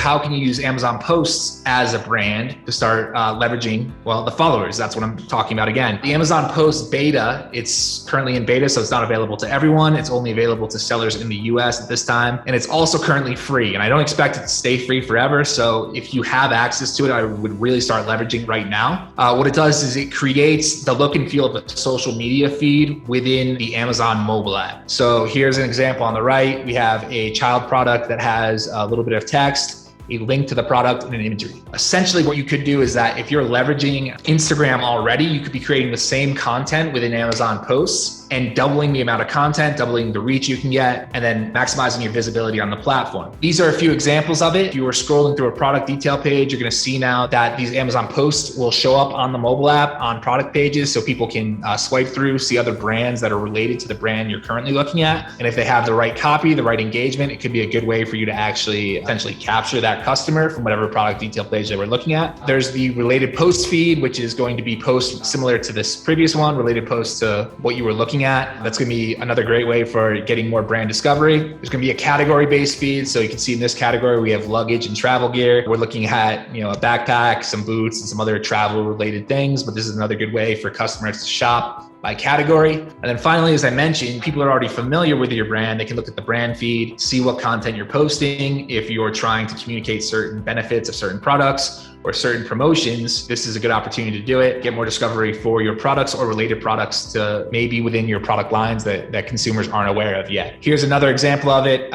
how can you use Amazon posts as a brand to start leveraging, well, the followers? That's what I'm talking about again. The Amazon post beta, it's currently in beta, so it's not available to everyone. It's only available to sellers in the US at this time. And it's also currently free. And I don't expect it to stay free forever. So if you have access to it, I would really start leveraging right now. What it does is it creates the look and feel of a social media feed within the Amazon mobile app. So here's an example on the right. We have a child product that has a little bit of text, a link to the product, and an imagery. Essentially what you could do is that if you're leveraging Instagram already, you could be creating the same content within Amazon posts and doubling the amount of content, doubling the reach you can get, and then maximizing your visibility on the platform. These are a few examples of it. If you were scrolling through a product detail page, you're gonna see now that these Amazon posts will show up on the mobile app on product pages so people can swipe through, see other brands that are related to the brand you're currently looking at. And if they have the right copy, the right engagement, it could be a good way for you to actually essentially capture that customer from whatever product detail page they were looking at. There's the related post feed, which is going to be posts similar to this previous one, related posts to what you were looking at. That's going to be another great way for getting more brand discovery. There's going to be a category-based feed. So you can see in this category, we have luggage and travel gear. We're looking at, a backpack, some boots, and some other travel-related things. But this is another good way for customers to shop by category. And then finally, as I mentioned, people are already familiar with your brand. They can look at the brand feed, see what content you're posting. If you're trying to communicate certain benefits of certain products or certain promotions, this is a good opportunity to do it. Get more discovery for your products or related products to maybe within your product lines that consumers aren't aware of yet. Here's another example of it.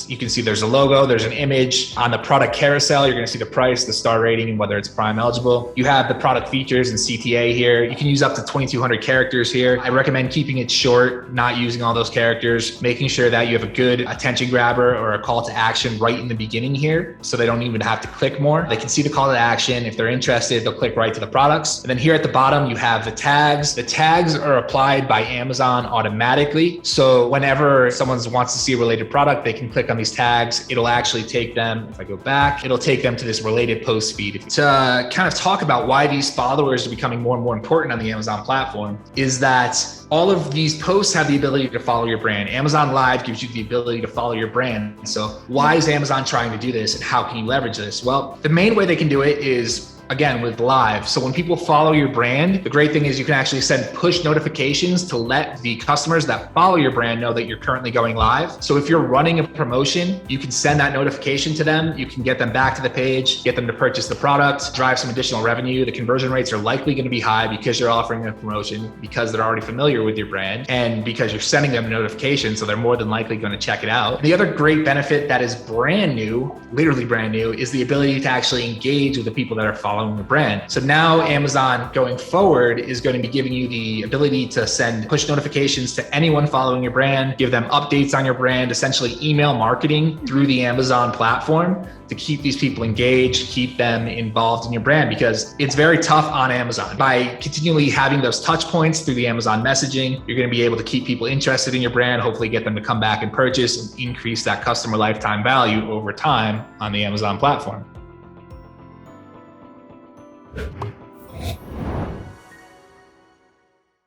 You can see there's a logo, there's an image. On the product carousel, you're gonna see the price, the star rating, and whether it's Prime eligible. You have the product features and CTA here. You can use up to 2,200 characters here. I recommend keeping it short, not using all those characters, making sure that you have a good attention grabber or a call to action right in the beginning here, so they don't even have to click more. They can see the call to action. If they're interested, they'll click right to the products. And then here at the bottom, you have the tags. The tags are applied by Amazon automatically. So whenever someone wants to see a related product, they can click on these tags. It'll actually take them, if I go back, it'll take them to this related post feed. To kind of talk about why these followers are becoming more and more important on the Amazon platform is that all of these posts have the ability to follow your brand. Amazon Live gives you the ability to follow your brand. So why is Amazon trying to do this and how can you leverage this? Well, the main way they can do it is, again, with live. So when people follow your brand, the great thing is you can actually send push notifications to let the customers that follow your brand know that you're currently going live. So if you're running a promotion, you can send that notification to them. You can get them back to the page, get them to purchase the product, drive some additional revenue. The conversion rates are likely going to be high because you're offering a promotion, because they're already familiar with your brand, and because you're sending them a notification. So they're more than likely going to check it out. And the other great benefit that is brand new, literally brand new, is the ability to actually engage with the people that are following the brand. So now Amazon going forward is going to be giving you the ability to send push notifications to anyone following your brand, give them updates on your brand, essentially email marketing through the Amazon platform to keep these people engaged, keep them involved in your brand, because it's very tough on Amazon. By continually having those touch points through the Amazon messaging, you're going to be able to keep people interested in your brand, hopefully get them to come back and purchase and increase that customer lifetime value over time on the Amazon platform.